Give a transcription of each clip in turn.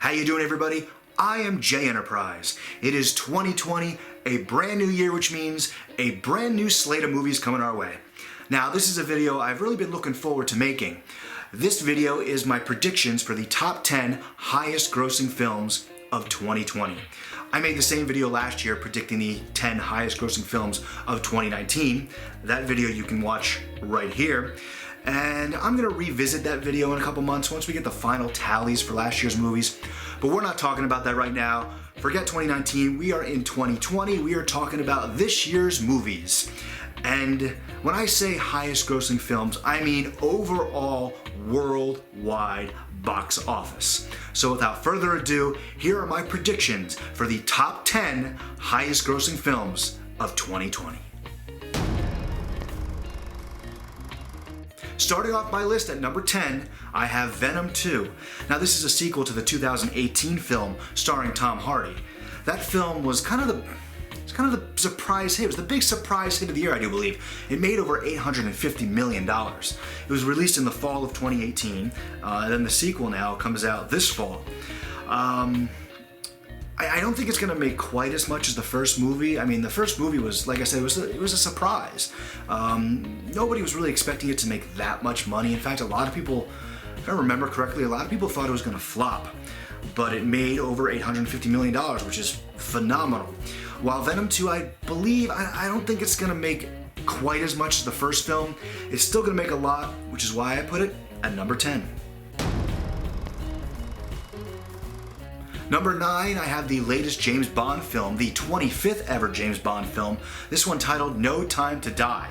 How you doing, everybody? I am J Enterprise. It is 2020, a brand new year, which means a brand new slate of movies coming our way. Now, this is a video I've really been looking forward to making. This video is my predictions for the top 10 highest grossing films of 2020. I made the same video last year predicting the 10 highest grossing films of 2019. That video you can watch right here. And I'm gonna revisit that video in a couple months once we get the final tallies for last year's movies. But we're not talking about that right now. Forget 2019, we are in 2020. We are talking about this year's movies. And when I say highest grossing films, I mean overall worldwide box office. So without further ado, here are my predictions for the top 10 highest grossing films of 2020. Starting off my list at number 10, I have Venom II. Now, this is a sequel to the 2018 film starring Tom Hardy. That film was kind of the surprise hit. It was the big surprise hit of the year, I do believe. It made over $850 million. It was released in the fall of 2018. Then the sequel now comes out this fall. I don't think it's going to make quite as much as the first movie. I mean, the first movie was, like I said, it was a surprise. Nobody was really expecting it to make that much money. In fact, a lot of people, if I remember correctly, a lot of people thought it was going to flop. But it made over $850 million, which is phenomenal. While Venom 2, I believe, I don't think it's going to make quite as much as the first film. It's still going to make a lot, which is why I put it at number 10. Number 9, I have the latest James Bond film, the 25th ever James Bond film, this one titled No Time to Die.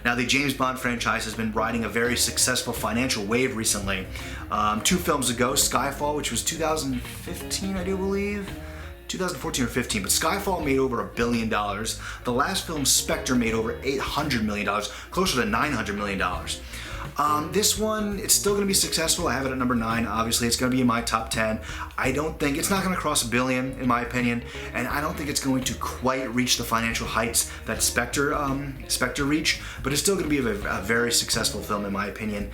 Now, the James Bond franchise has been riding a very successful financial wave recently. 2 films ago, Skyfall, which was 2015, I do believe, 2014 or 15, but Skyfall made over $1 billion. The last film, Spectre, made over $800 million, closer to $900 million. This one, it's still going to be successful. I have it at number 9. Obviously, it's going to be in my top 10. It's not going to cross $1 billion, in my opinion, and I don't think it's going to quite reach the financial heights that Spectre reached, but it's still going to be a very successful film, in my opinion.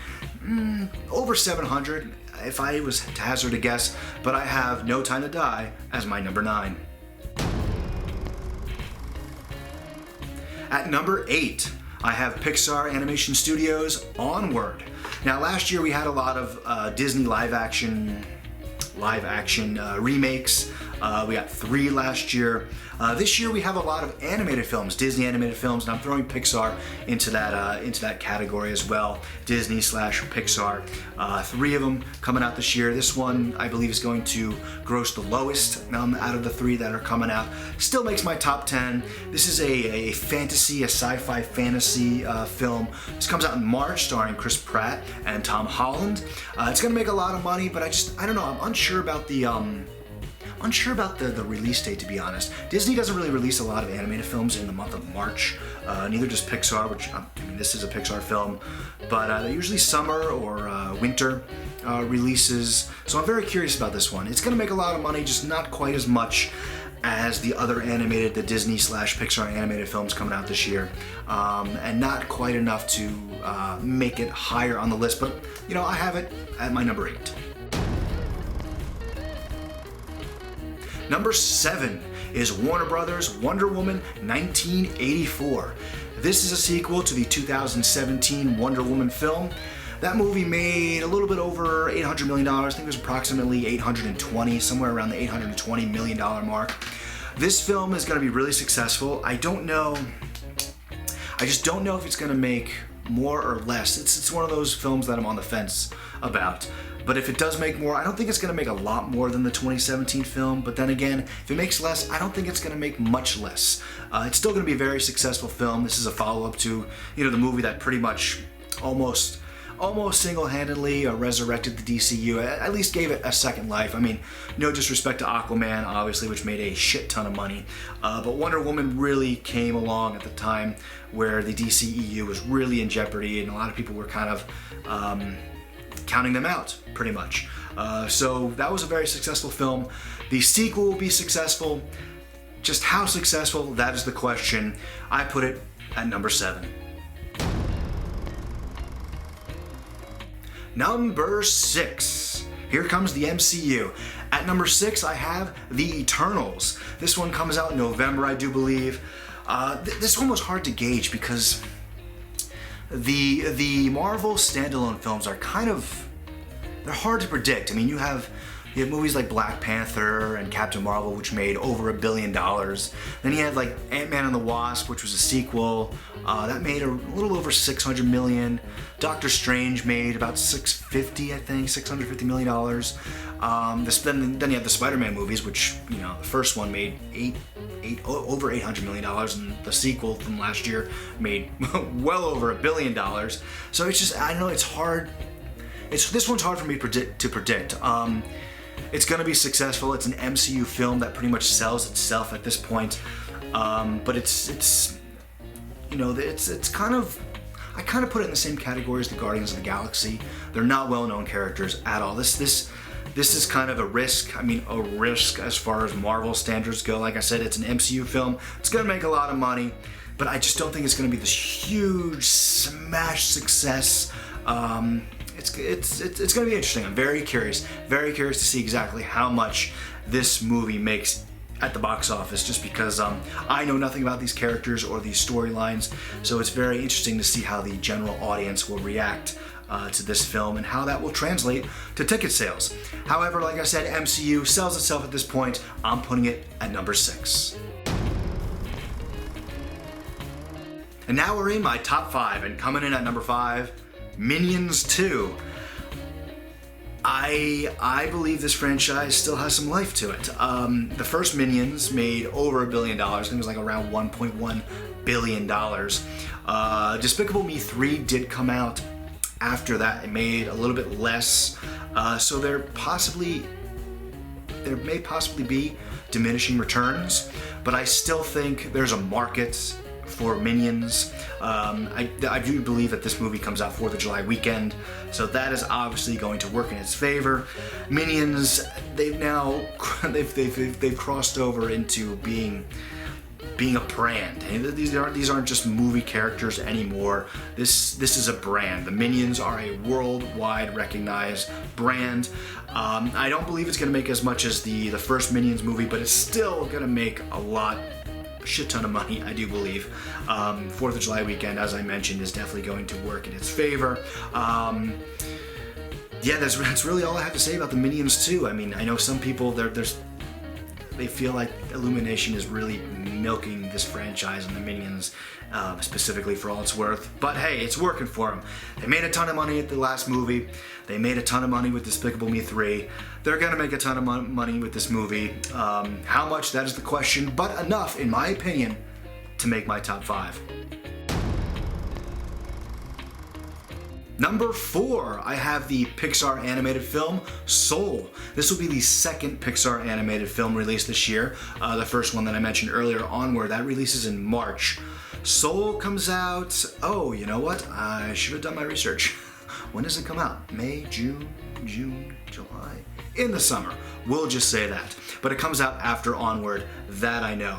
Over 700, if I was to hazard a guess, but I have No Time to Die as my number 9. At number 8, I have Pixar Animation Studios' Onward. Now, last year we had a lot of Disney live action remakes. We got 3 last year. This year we have a lot of animated films, Disney animated films, and I'm throwing Pixar into that category as well. Disney/Pixar. 3 of them coming out this year. This one, I believe, is going to gross the lowest out of the 3 that are coming out. Still makes my top 10. This is a sci-fi fantasy film. This comes out in March, starring Chris Pratt and Tom Holland. It's going to make a lot of money, but I don't know. I'm unsure about the release date, to be honest. Disney doesn't really release a lot of animated films in the month of March. Neither does Pixar, which, this is a Pixar film, but they're usually summer or winter releases. So I'm very curious about this one. It's going to make a lot of money, just not quite as much as the other the Disney/Pixar animated films coming out this year, and not quite enough to make it higher on the list, but I have it at my number 8. Number 7 is Warner Brothers' Wonder Woman 1984. This is a sequel to the 2017 Wonder Woman film. That movie made a little bit over $800 million. I think it was approximately 820, somewhere around the $820 million mark. This film is going to be really successful. I just don't know if it's going to make more or less. It's one of those films that I'm on the fence about. But if it does make more, I don't think it's going to make a lot more than the 2017 film. But then again, if it makes less, I don't think it's going to make much less. It's still going to be a very successful film. This is a follow-up to, the movie that pretty much almost single-handedly resurrected the DCU, at least gave it a second life. I mean, no disrespect to Aquaman, obviously, which made a shit ton of money. But Wonder Woman really came along at the time where the DCEU was really in jeopardy, and a lot of people were kind of counting them out, pretty much. So that was a very successful film. The sequel will be successful. Just how successful, that is the question. I put it at number 7. Number 6. Here comes the MCU. At At number 6, I have The Eternals. This one comes out in November, I do believe. This one was hard to gauge because the Marvel standalone films are they're hard to predict. I mean, you have movies like Black Panther and Captain Marvel, which made over $1 billion. Then you had like Ant-Man and the Wasp, which was a sequel. That made a little over $600 million. Doctor Strange made about $650 million. Then you have the Spider-Man movies, which, the first one made over $800 million, and the sequel from last year made well over $1 billion. So it's just, I don't know, it's hard. This one's hard for me to predict. It's going to be successful. It's an MCU film that pretty much sells itself at this point. But it's kind of, I kind of put it in the same category as the Guardians of the Galaxy. They're not well-known characters at all. This is kind of a risk. I mean, a risk as far as Marvel standards go. Like I said, it's an MCU film. It's going to make a lot of money, but I just don't think it's going to be this huge smash success. It's going to be interesting. I'm very curious to see exactly how much this movie makes at the box office, just because I know nothing about these characters or these storylines, so it's very interesting to see how the general audience will react to this film and how that will translate to ticket sales. However, like I said, MCU sells itself at this point. I'm putting it at number 6. And now we're in my top 5, and coming in at number 5, Minions 2. I believe this franchise still has some life to it. The first Minions made over $1 billion. I think it was like around $1.1 billion. Despicable Me 3 did come out after that. It made a little bit less. So there may possibly be diminishing returns, but I still think there's a market for Minions. I do believe that this movie comes out 4th of July weekend, so that is obviously going to work in its favor. Minions, they've crossed over into being a brand. These aren't just movie characters anymore. This is a brand. The Minions are a worldwide recognized brand. I don't believe it's going to make as much as the first Minions movie, but it's still going to make a shit ton of money, I do believe. 4th of July weekend, as I mentioned, is definitely going to work in its favor. Yeah, that's really all I have to say about the Minions 2. I mean, I know some people, they feel like Illumination is really milking this franchise and the Minions specifically for all it's worth. But hey, it's working for them. They made a ton of money at the last movie. They made a ton of money with Despicable Me 3. They're gonna make a ton of money with this movie. How much, that is the question, but enough, in my opinion, to make my top 5. Number 4, I have the Pixar animated film Soul. This will be the second Pixar animated film released this year. The first one that I mentioned earlier, Onward, that releases in March. Soul comes out, oh, you know what? I should have done my research. When does it come out? May, June, July? In the summer. We'll just say that. But it comes out after Onward, that I know.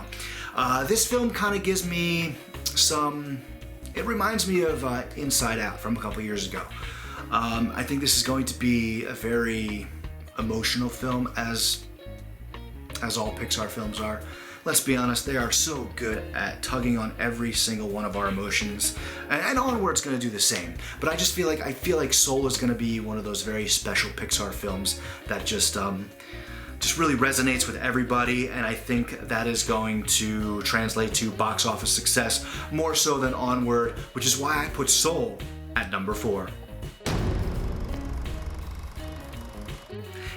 This film kind of gives me it reminds me of Inside Out from a couple years ago. I think this is going to be a very emotional film, as all Pixar films are. Let's be honest, they are so good at tugging on every single one of our emotions, and Onward's going to do the same. But I just feel like Soul is going to be one of those very special Pixar films that just really resonates with everybody, and I think that is going to translate to box office success more so than Onward, which is why I put Soul at number 4.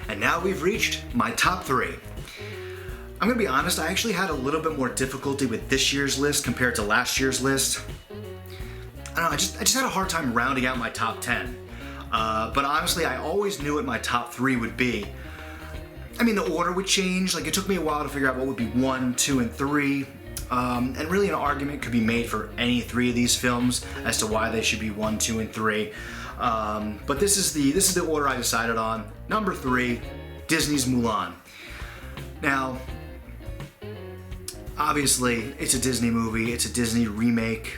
And now we've reached my top 3. I'm gonna be honest, I actually had a little bit more difficulty with this year's list compared to last year's list. I don't know, I just had a hard time rounding out my top 10. But honestly, I always knew what my top 3 would be. I mean, the order would change. Like, it took me a while to figure out what would be 1, 2, and 3. And really an argument could be made for any 3 of these films as to why they should be 1, 2, and 3. But this is the order I decided on. Number 3, Disney's Mulan. Now, obviously, it's a Disney movie. It's a Disney remake.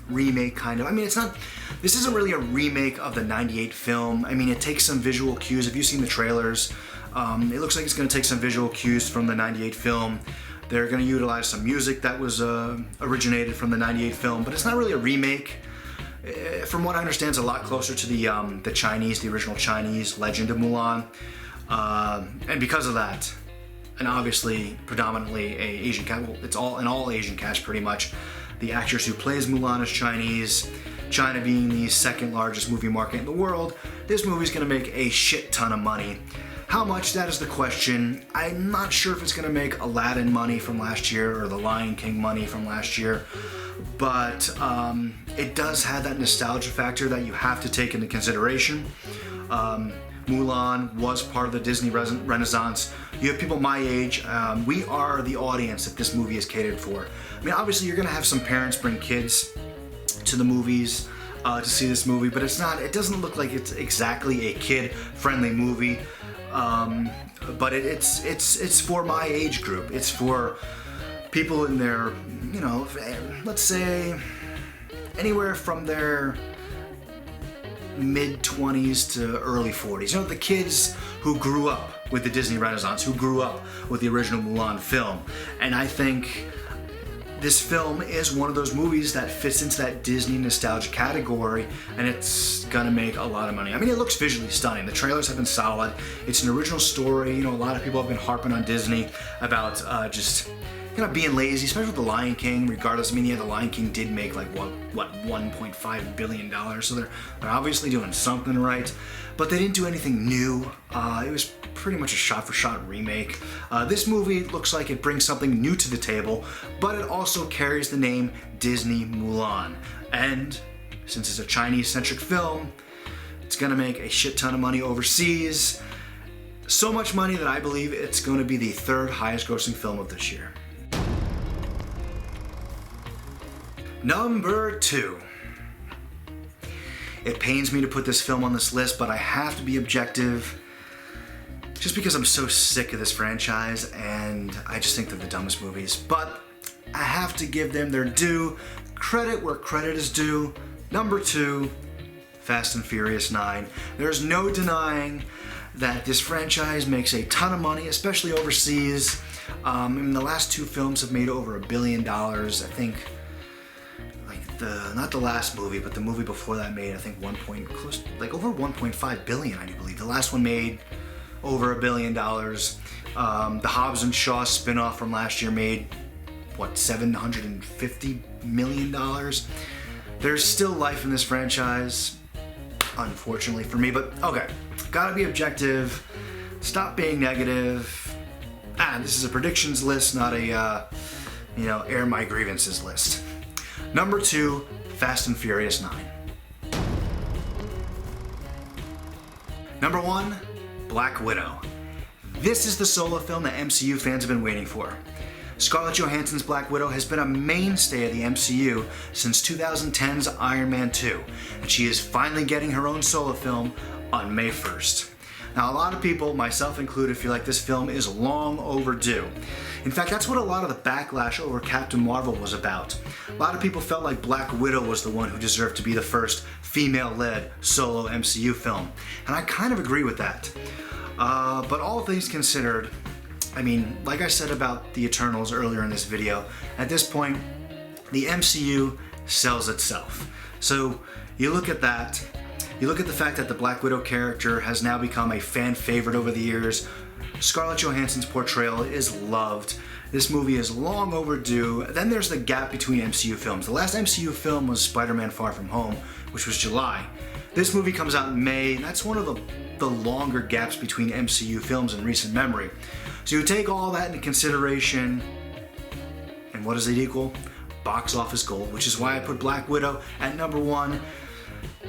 Remake, kind of. I mean, this isn't really a remake of the '98 film. I mean, it takes some visual cues. If you've seen the trailers, It looks like it's going to take some visual cues from the 98 film. They're going to utilize some music that was originated from the 98 film, but it's not really a remake. From what I understand, it's a lot closer to the original Chinese Legend of Mulan. And because of that, and obviously predominantly a Asian cast, well, it's all an all Asian cast pretty much. The actress who plays Mulan is Chinese. China being the second largest movie market in the world, this movie's gonna make a shit ton of money. How much, that is the question. I'm not sure if it's gonna make Aladdin money from last year or the Lion King money from last year, but it does have that nostalgia factor that you have to take into consideration. Mulan was part of the Disney Renaissance. You have people my age. We are the audience that this movie is catered for. I mean, obviously you're gonna have some parents bring kids to the movies to see this movie, but it doesn't look like it's exactly a kid-friendly movie. But it's for my age group. It's for people in their, let's say anywhere from their mid-20s to early 40s. The kids who grew up with the Disney Renaissance, who grew up with the original Mulan film. And I think this film is one of those movies that fits into that Disney nostalgia category, and it's gonna make a lot of money. I mean, it looks visually stunning. The trailers have been solid. It's an original story. A lot of people have been harping on Disney about just being lazy, especially with The Lion King. Regardless, I mean, yeah, The Lion King did make like what $1.5 billion, so they're obviously doing something right. But they didn't do anything new. It was pretty much a shot-for-shot remake. This movie looks like it brings something new to the table, but it also carries the name Disney Mulan. And since it's a Chinese-centric film, it's gonna make a shit ton of money overseas. So much money that I believe it's going to be the third highest grossing film of this year. Number 2. It pains me to put this film on this list, but I have to be objective just because I'm so sick of this franchise and I just think they're the dumbest movies. But I have to give them their due, credit where credit is due. Number 2, Fast and Furious 9. There's no denying that this franchise makes a ton of money, especially overseas. The last 2 films have made over $1 billion. I think not the last movie, but the movie before that made, I think, over 1.5 billion, I do believe. The last one made over $1 billion. The Hobbs and Shaw spin-off from last year made, $750 million? There's still life in this franchise, unfortunately for me, but okay, gotta be objective, stop being negative. This is a predictions list, not a, air my grievances list. Number 2, Fast and Furious 9. Number 1, Black Widow. This is the solo film that MCU fans have been waiting for. Scarlett Johansson's Black Widow has been a mainstay of the MCU since 2010's Iron Man 2, and she is finally getting her own solo film on May 1st. Now, a lot of people, myself included, feel like this film is long overdue. In fact, that's what a lot of the backlash over Captain Marvel was about. A lot of people felt like Black Widow was the one who deserved to be the first female-led solo MCU film, and I kind of agree with that. But all things considered, like I said about the Eternals earlier in this video, at this point, the MCU sells itself. So you look at that, you look at the fact that the Black Widow character has now become a fan favorite over the years. Scarlett Johansson's portrayal is loved. This movie is long overdue. Then there's the gap between MCU films. The last MCU film was Spider-Man Far From Home, which was July. This movie comes out in May, and that's one of the longer gaps between MCU films in recent memory. So you take all that into consideration, and what does it equal? Box office gold, which is why I put Black Widow at number 1.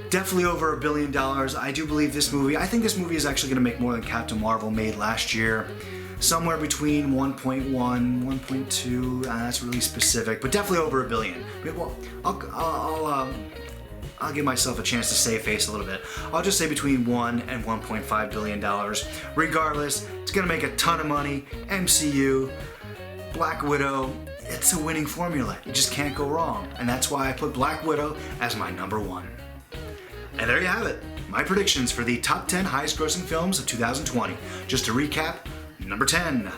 Definitely over $1 billion. I do believe this movie, I think this movie is actually going to make more than Captain Marvel made last year. Somewhere between 1.1, 1.2, that's really specific, but definitely over $1 billion. Well, I'll give myself a chance to save face a little bit. I'll just say between $1 and $1.5 billion. Regardless, it's going to make a ton of money. MCU, Black Widow, it's a winning formula. You just can't go wrong. And that's why I put Black Widow as my number 1. And there you have it. my predictions for the top 10 highest grossing films of 2020. Just to recap, number 10,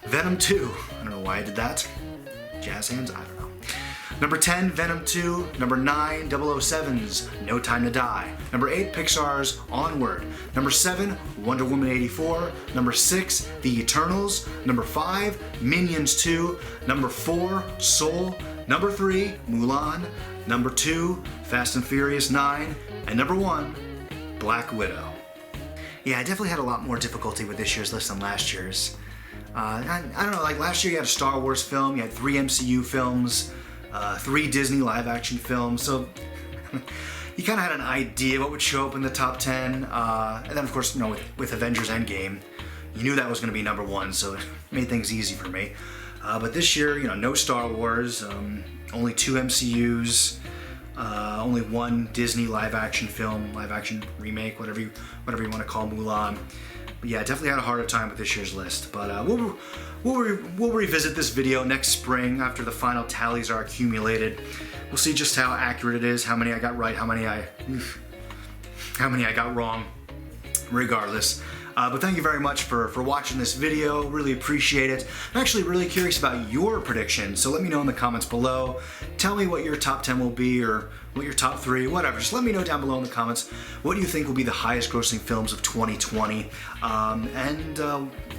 Venom 2. I don't know why I did that. Jazz hands? I don't know. Number 10, Venom 2. Number 9, 007's No Time to Die. Number 8, Pixar's Onward. Number 7, Wonder Woman 84. Number 6, The Eternals. Number 5, Minions 2. Number 4, Soul. Number 3, Mulan. Number 2, Fast and Furious 9. And number 1, Black Widow. Yeah, I definitely had a lot more difficulty with this year's list than last year's. I don't know, like last year you had a Star Wars film, you had 3 MCU films, 3 Disney live-action films, so you kind of had an idea what would show up in the top 10. And then, of course, you know, with Avengers Endgame, you knew that was going to be number 1, so it made things easy for me. But this year, you know, no Star Wars, only 2 MCUs, only 1 Disney live-action film, live-action remake, whatever you want to call Mulan. But yeah, definitely had a harder time with this year's list. But we'll revisit this video next spring after the final tallies are accumulated. We'll see just how accurate it is, how many I got right, how many I got wrong. Regardless. But thank you very much for watching this video. Really appreciate it. I'm actually really curious about your predictions, so let me know in the comments below. Tell me what your top 10 will be, or what your top 3, whatever. Just let me know down below in the comments what do you think will be the highest grossing films of 2020.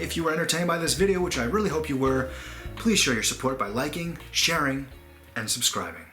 If you were entertained by this video, which I really hope you were, please show your support by liking, sharing, and subscribing.